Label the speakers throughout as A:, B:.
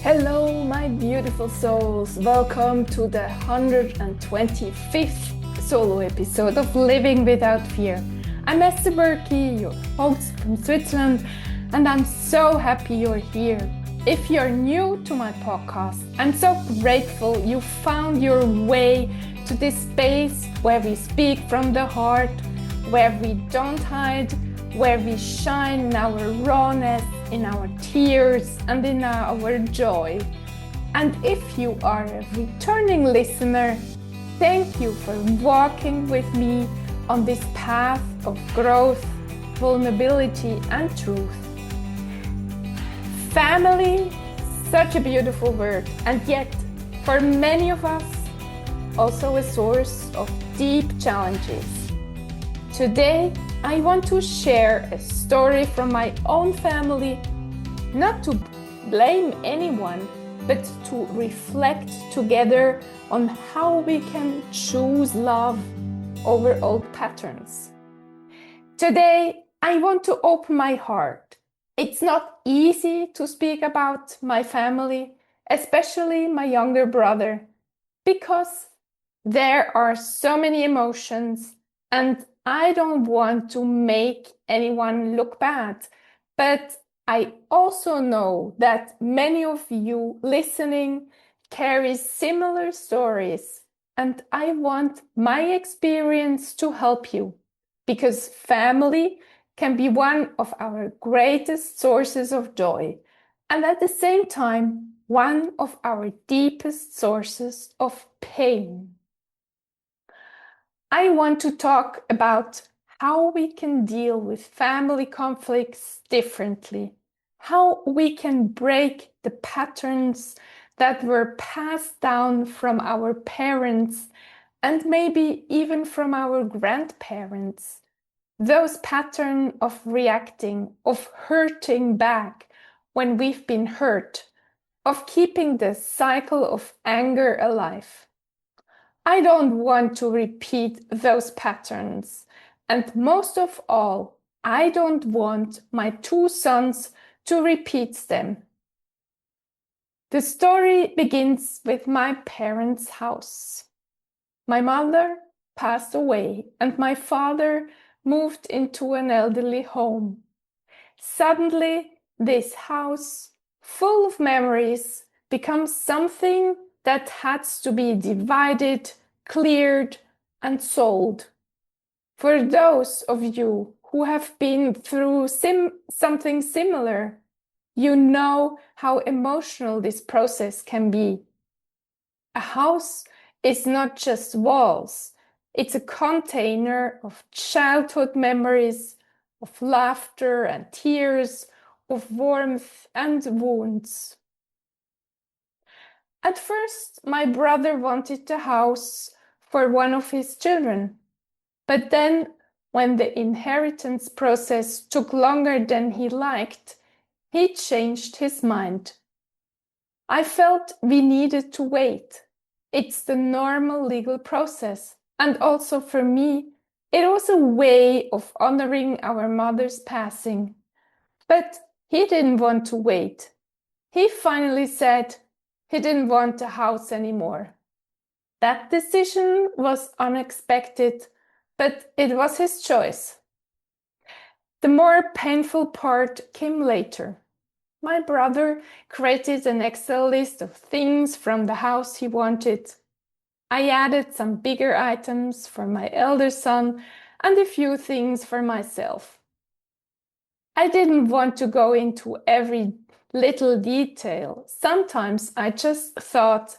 A: Hello, my beautiful souls. Welcome to the 125th solo episode of Living Without Fear. I'm Esther Buerki, your host from Switzerland, and I'm so happy you're here. If you're new to my podcast, I'm so grateful you found your way to this space where we speak from the heart, where we don't hide, where we shine in our rawness, in our tears, and in our joy. And if you are a returning listener, thank you for walking with me on this path of growth, vulnerability, and truth. Family, such a beautiful word, and yet, for many of us, also a source of deep challenges. Today, I want to share a story from my own family, not to blame anyone, but to reflect together on how we can choose love over old patterns. Today, I want to open my heart. It's not easy to speak about my family, especially my younger brother, because there are so many emotions and I don't want to make anyone look bad, but I also know that many of you listening carry similar stories, and I want my experience to help you, because family can be one of our greatest sources of joy, and at the same time, one of our deepest sources of pain. I want to talk about how we can deal with family conflicts differently, how we can break the patterns that were passed down from our parents and maybe even from our grandparents. Those patterns of reacting, of hurting back when we've been hurt, of keeping the cycle of anger alive. I don't want to repeat those patterns. And most of all, I don't want my two sons to repeat them. The story begins with my parents' house. My mother passed away and my father moved into an elderly home. Suddenly, this house, full of memories, becomes something that had to be divided, cleared, and sold. For those of you who have been through something similar, you know how emotional this process can be. A house is not just walls, it's a container of childhood memories, of laughter and tears, of warmth and wounds. At first, my brother wanted the house for one of his children. But then, when the inheritance process took longer than he liked, he changed his mind. I felt we needed to wait. It's the normal legal process. And also for me, it was a way of honoring our mother's passing. But he didn't want to wait. He finally said he didn't want the house anymore. That decision was unexpected, but it was his choice. The more painful part came later. My brother created an Excel list of things from the house he wanted. I added some bigger items for my elder son and a few things for myself. I didn't want to go into every little detail. Sometimes I just thought,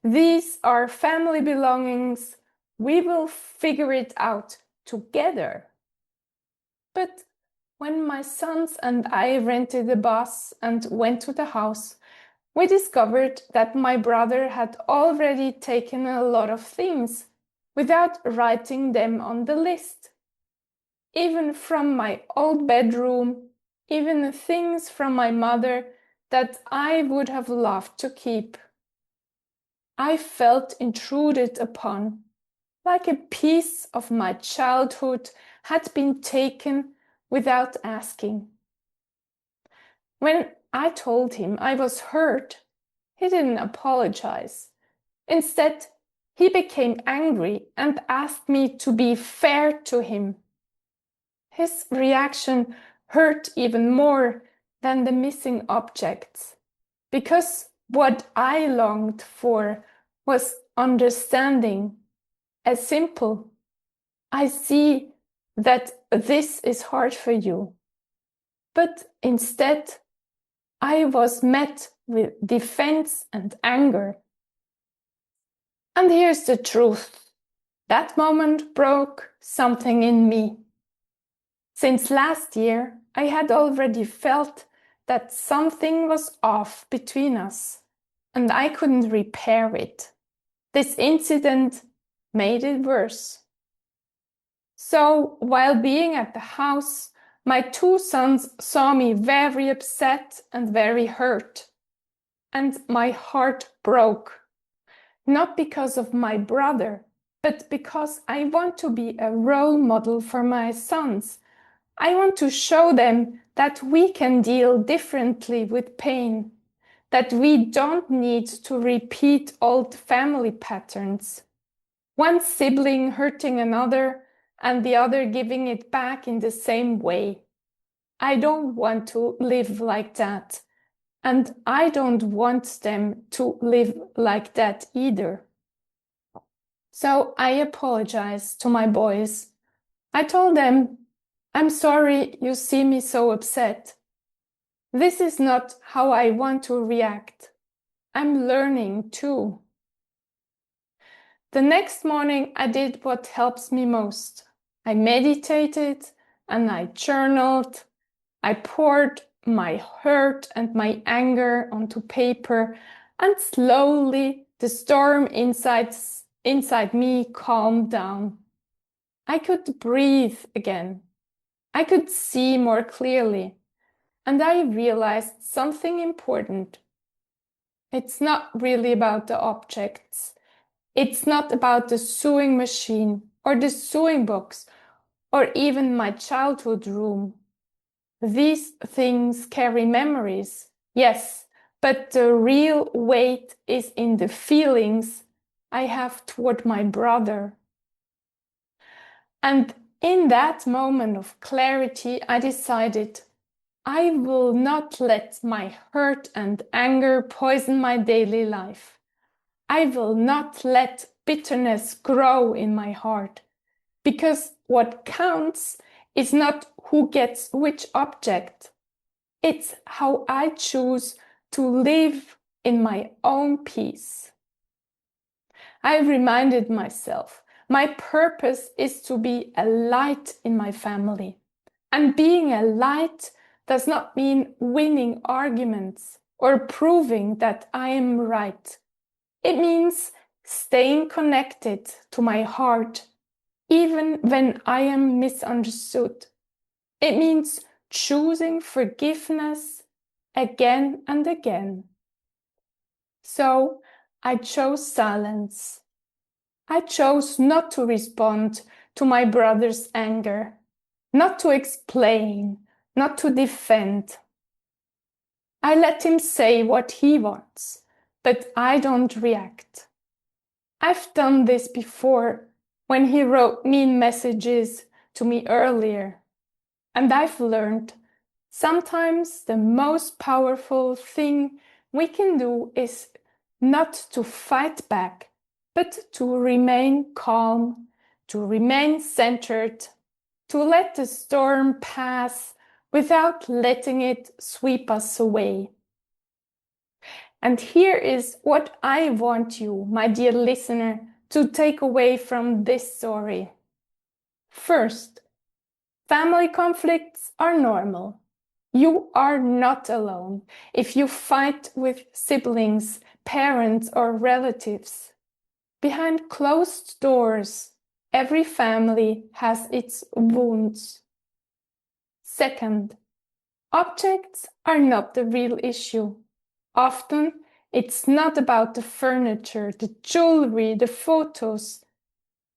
A: these are family belongings. We will figure it out together. But when my sons and I rented a bus and went to the house, we discovered that my brother had already taken a lot of things without writing them on the list. Even from my old bedroom, even things from my mother that I would have loved to keep. I felt intruded upon, like a piece of my childhood had been taken without asking. When I told him I was hurt, He didn't apologize. Instead, he became angry and asked me to be fair to him. His reaction hurt even more than the missing objects, because what I longed for was understanding, a simple, I see that this is hard for you. But instead, I was met with defense and anger. And here's the truth. That moment broke something in me. Since last year, I had already felt that something was off between us, and I couldn't repair it. This incident made it worse. So, while being at the house, my two sons saw me very upset and very hurt, and my heart broke. Not because of my brother, but because I want to be a role model for my sons. I want to show them that we can deal differently with pain, that we don't need to repeat old family patterns. One sibling hurting another and the other giving it back in the same way. I don't want to live like that, and I don't want them to live like that either. So I apologized to my boys. I told them, I'm sorry you see me so upset. This is not how I want to react. I'm learning too. The next morning, I did what helps me most. I meditated and I journaled. I poured my hurt and my anger onto paper, and slowly the storm inside me calmed down. I could breathe again. I could see more clearly, and I realized something important. It's not really about the objects. It's not about the sewing machine or the sewing box or even my childhood room. These things carry memories, yes, but the real weight is in the feelings I have toward my brother. And in that moment of clarity, I decided I will not let my hurt and anger poison my daily life. I will not let bitterness grow in my heart, because what counts is not who gets which object. It's how I choose to live in my own peace. I reminded myself, my purpose is to be a light in my family. And being a light does not mean winning arguments or proving that I am right. It means staying connected to my heart, even when I am misunderstood. It means choosing forgiveness again and again. So I chose silence. I chose not to respond to my brother's anger, not to explain, not to defend. I let him say what he wants, but I don't react. I've done this before when he wrote mean messages to me earlier, and I've learned sometimes the most powerful thing we can do is not to fight back, but to remain calm, to remain centered, to let the storm pass without letting it sweep us away. And here is what I want you, my dear listener, to take away from this story. First, family conflicts are normal. You are not alone if you fight with siblings, parents, or relatives. Behind closed doors, every family has its wounds. Second, objects are not the real issue. Often, it's not about the furniture, the jewelry, the photos.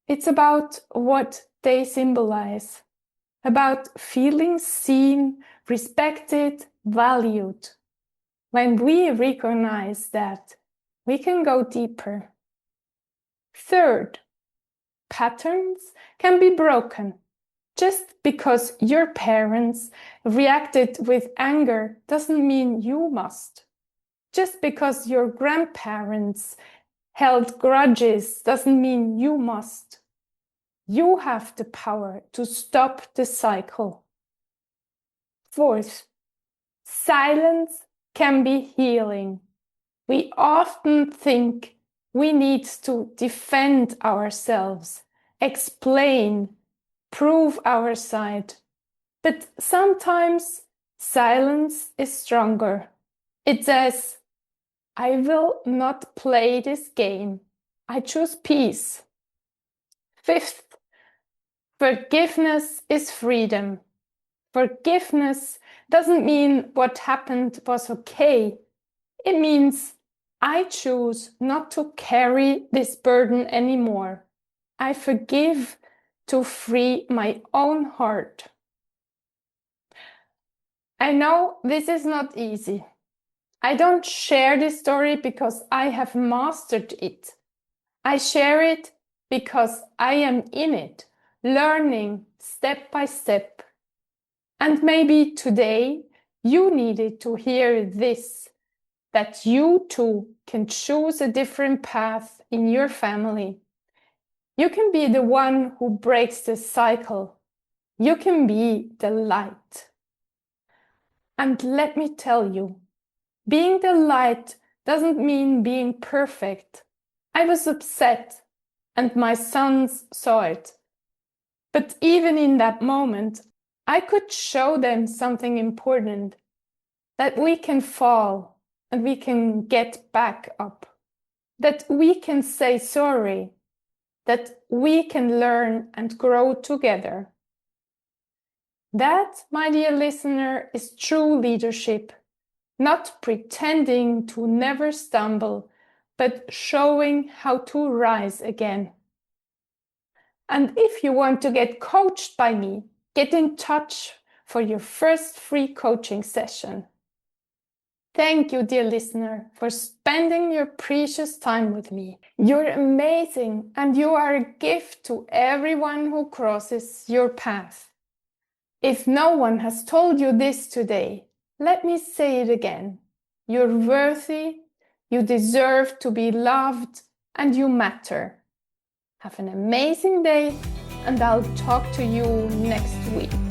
A: It's about what they symbolize, about feeling seen, respected, valued. When we recognize that, we can go deeper. Third, patterns can be broken. Just because your parents reacted with anger doesn't mean you must. Just because your grandparents held grudges doesn't mean you must. You have the power to stop the cycle. Fourth, silence can be healing. We often think we need to defend ourselves, explain, prove our side. But sometimes silence is stronger. It says, I will not play this game. I choose peace. Fifth, forgiveness is freedom. Forgiveness doesn't mean what happened was okay. It means I choose not to carry this burden anymore. I forgive to free my own heart. I know this is not easy. I don't share this story because I have mastered it. I share it because I am in it, learning step by step. And maybe today you needed to hear this, that you too can choose a different path in your family. You can be the one who breaks the cycle. You can be the light. And let me tell you, being the light doesn't mean being perfect. I was upset, and my sons saw it. But even in that moment, I could show them something important, that we can fall and we can get back up, that we can say sorry, that we can learn and grow together. That, my dear listener, is true leadership, not pretending to never stumble, but showing how to rise again. And if you want to get coached by me, get in touch for your first free coaching session. Thank you, dear listener, for spending your precious time with me. You're amazing, and you are a gift to everyone who crosses your path. If no one has told you this today, let me say it again. You're worthy, you deserve to be loved, and you matter. Have an amazing day, and I'll talk to you next week.